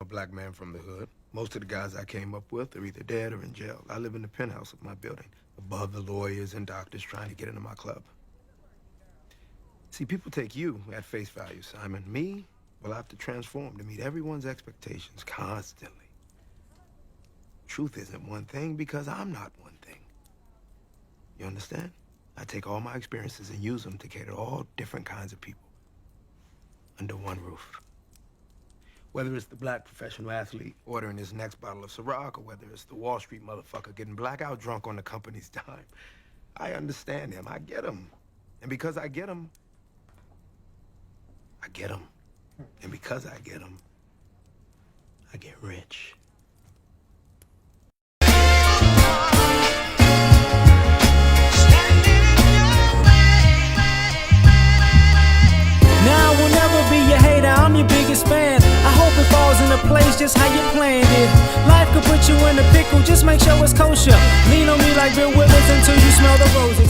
black man from the hood. Most of the guys I came up with are either dead or in jail. I live in the penthouse of my building, above the lawyers and doctors trying to get into my club. See, people take you at face value, Simon. Me, well, I have to transform to meet everyone's expectations constantly. Truth isn't one thing because I'm not one thing. You understand? I take all my experiences and use them to cater to all different kinds of people under one roof. Whether it's the black professional athlete ordering his next bottle of Ciroc, or whether it's the Wall Street motherfucker getting blackout drunk on the company's dime, I understand him. I get him. And because I get him, I get him. And because I get him, I get rich. Now I will never be your hater, I'm your biggest fan. I hope it falls into place just how you planned it. Life could put you in a pickle, just make sure it's kosher. Lean on me like Bill Withers until you smell the roses.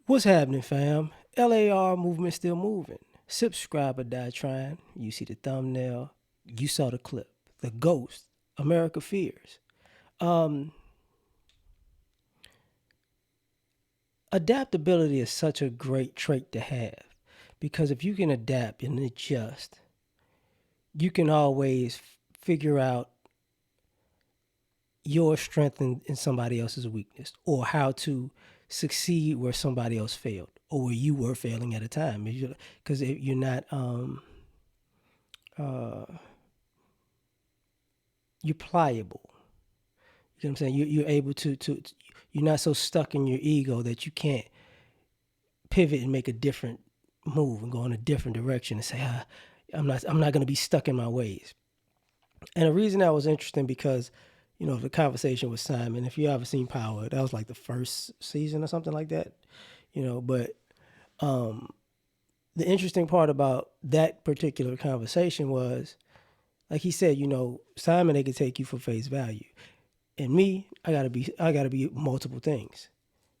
What's happening, fam? L.A.R. movement still moving. Subscribe or die trying. You see the thumbnail. You saw the clip. The ghost. America fears. Adaptability is such a great trait to have, because if you can adapt and adjust, you can always figure out your strength in somebody else's weakness, or how to succeed where somebody else failed, or where you were failing at a time. Because you're not, you're pliable. You know what I'm saying? You're able to you're not so stuck in your ego that you can't pivot and make a different move and go in a different direction and say, I'm not going to be stuck in my ways. And the reason that was interesting because, the conversation with Simon, if you ever seen Power, that was like the first season or something like that, but the interesting part about that particular conversation was, like he said, Simon, they could take you for face value. And me, I gotta be multiple things.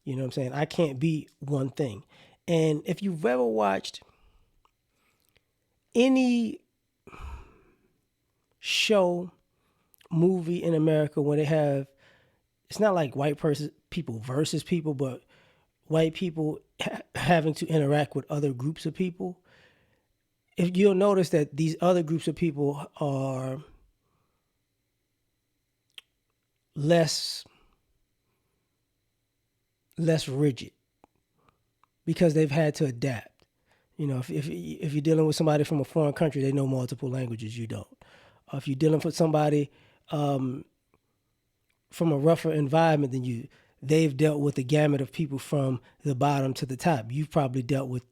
You know what I'm saying? I can't be one thing. And if you've ever watched any show, movie in America where they have, it's not like people versus people, but white people having to interact with other groups of people, if you'll notice that these other groups of people are less rigid because they've had to adapt. If you're dealing with somebody from a foreign country, they know multiple languages, you don't. If you're dealing with somebody from a rougher environment than you, they've dealt with the gamut of people from the bottom to the top. You've probably dealt with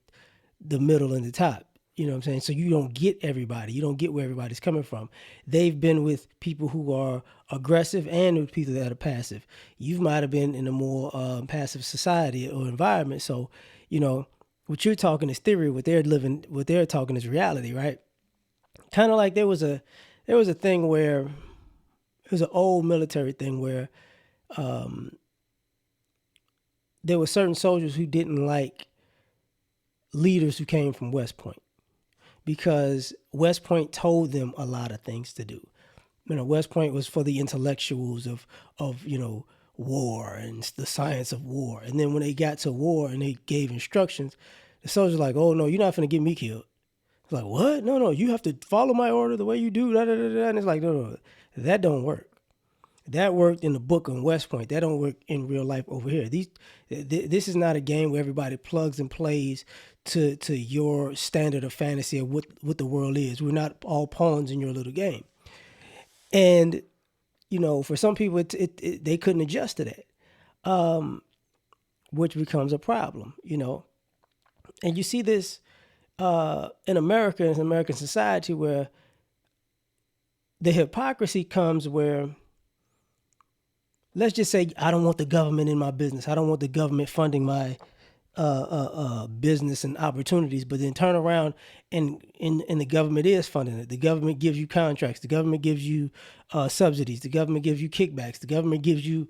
the middle and the top. You know what I'm saying? So you don't get everybody. You don't get where everybody's coming from. They've been with people who are aggressive and with people that are passive. You might have been in a more passive society or environment. So, what you're talking is theory. What they're talking is reality, right? Kind of like there was a thing where, it was an old military thing where there were certain soldiers who didn't like leaders who came from West Point, because West Point told them a lot of things to do. West Point was for the intellectuals of war and the science of war. And then when they got to war and they gave instructions, the soldiers were like, oh no, you're not finna get me killed. It's like, what? No, you have to follow my order the way you do. Da, da, da, da. And it's like, no, that don't work. That worked in the book on West Point. That don't work in real life over here. This is not a game where everybody plugs and plays to your standard of fantasy of what the world is. We're not all pawns in your little game. And, for some people, they couldn't adjust to that, which becomes a problem, And you see this in America, in American society, where the hypocrisy comes where, let's just say, I don't want the government in my business. I don't want the government funding my business and opportunities, but then turn around and the government is funding it. The government gives you contracts. The government gives you subsidies. The government gives you kickbacks. The government gives you,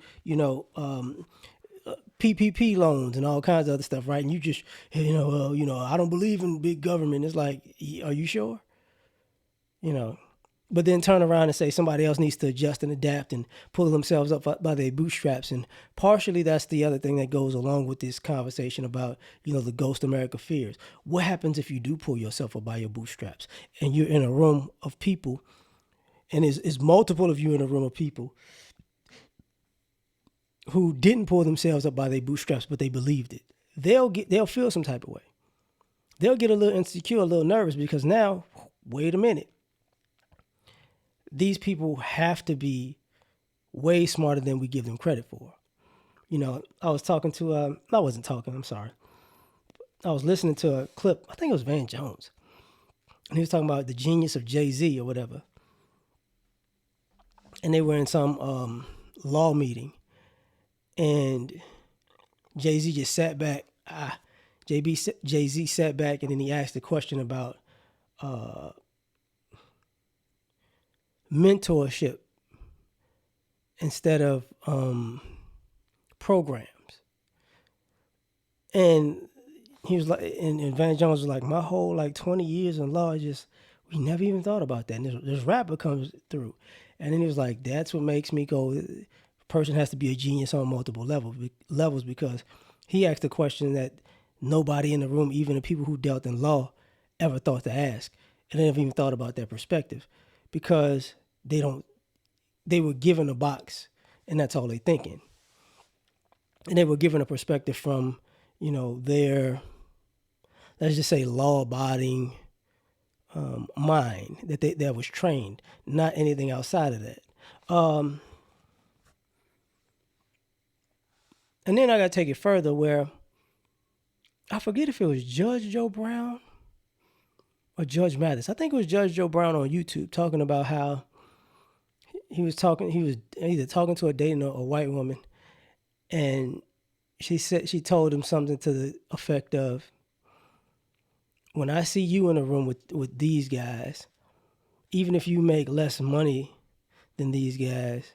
PPP loans and all kinds of other stuff, right? And you just, I don't believe in big government. It's like, are you sure? but then turn around and say somebody else needs to adjust and adapt and pull themselves up by their bootstraps. And partially that's the other thing that goes along with this conversation about, the ghost America fears. What happens if you do pull yourself up by your bootstraps and you're in a room of people, and it's multiple of you in a room of people who didn't pull themselves up by their bootstraps, but they believed it? They'll feel some type of way. They'll get a little insecure, a little nervous, because now, wait a minute, these people have to be way smarter than we give them credit for. I was talking to, I wasn't talking, I'm sorry. I was listening to a clip, I think it was Van Jones, and he was talking about the genius of Jay-Z or whatever. And they were in some law meeting, and Jay-Z just sat back. Jay-Z sat back, and then he asked a question about mentorship instead of programs. And he was like, and Van Jones was like, my whole 20 years in law, we never even thought about that. And this rapper comes through, and then he was like, that's what makes me go, a person has to be a genius on multiple levels, because he asked a question that nobody in the room, even the people who dealt in law, ever thought to ask. And they never even thought about their perspective, because they were given a box, and that's all they thinking. And they were given a perspective from, their, let's just say, law-abiding mind that was trained, not anything outside of that. And then I got to take it further, where I forget if it was Judge Joe Brown or Judge Mathis. I think it was Judge Joe Brown on YouTube talking about how he was either talking to or dating a white woman, and she told him something to the effect of, when I see you in a room with these guys, even if you make less money than these guys,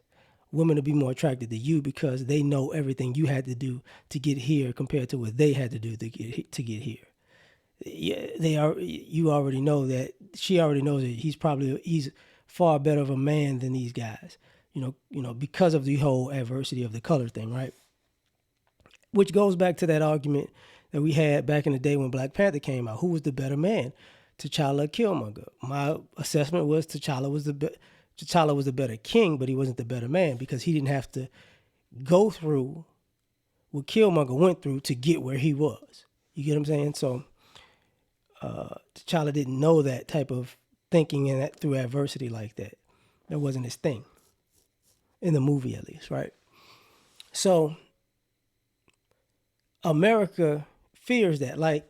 women will be more attracted to you, because they know everything you had to do to get here compared to what they had to do to get here. Yeah, you already know that. She already knows that he's far better of a man than these guys. Because of the whole adversity of the color thing, right? Which goes back to that argument that we had back in the day when Black Panther came out. Who was the better man, T'Challa or Killmonger? My assessment was T'Challa was the better king, but he wasn't the better man, because he didn't have to go through what Killmonger went through to get where he was. You get what I'm saying? So T'Challa didn't know that type of thinking and that through adversity like that. That wasn't his thing. In the movie, at least, right? So America fears that. Like,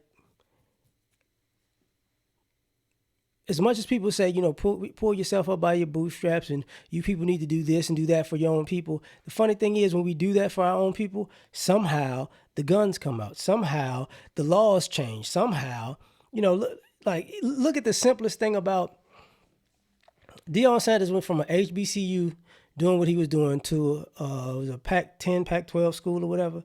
as much as people say, pull yourself up by your bootstraps, and you people need to do this and do that for your own people. The funny thing is, when we do that for our own people, somehow the guns come out. Somehow the laws change. Somehow, look at the simplest thing about Deion Sanders went from an HBCU doing what he was doing to was a Pac-10, Pac-12 school or whatever,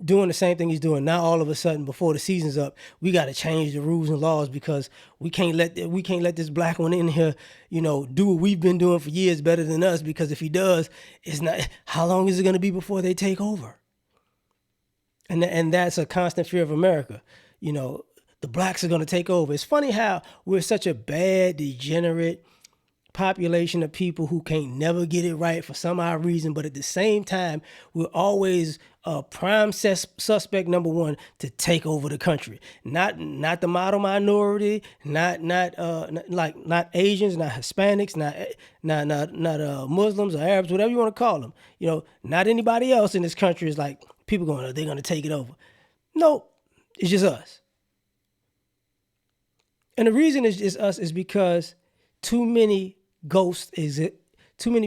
doing the same thing he's doing. Now all of a sudden, before the season's up, we got to change the rules and laws, because we can't let this black one in here, do what we've been doing for years better than us, because if he does, it's not. How long is it going to be before they take over? And that's a constant fear of America. The blacks are going to take over. It's funny how we're such a bad, degenerate population of people who can't never get it right for some odd reason, but at the same time, we're always prime suspect number one to take over the country. Not the model minority, not Asians, not Hispanics, not Muslims or Arabs, whatever you want to call them. Not anybody else in this country is like people they're going to take it over. No, it's just us. And the reason it's just us is because too many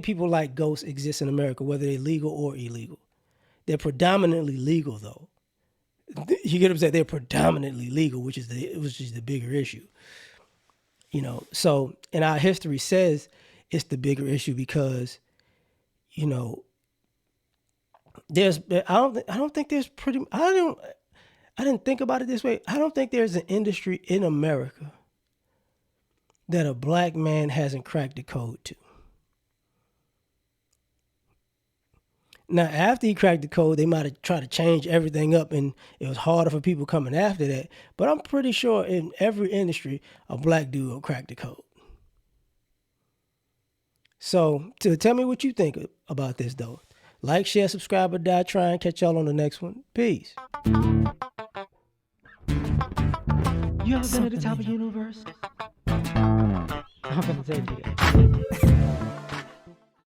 people like ghosts exist in America, whether they're legal or illegal. They're predominantly legal, though. You get what I'm saying? They're predominantly legal, which is the bigger issue. So, and our history says it's the bigger issue because, I didn't think about it this way. I don't think there's an industry in America that a black man hasn't cracked the code to. Now, after he cracked the code, they might have tried to change everything up, and it was harder for people coming after that. But I'm pretty sure in every industry, a black dude will crack the code. So, tell me what you think about this, though. Like, share, subscribe, or die trying. Catch y'all on the next one. Peace. You ever been at the top of the universe? I'm gonna take you.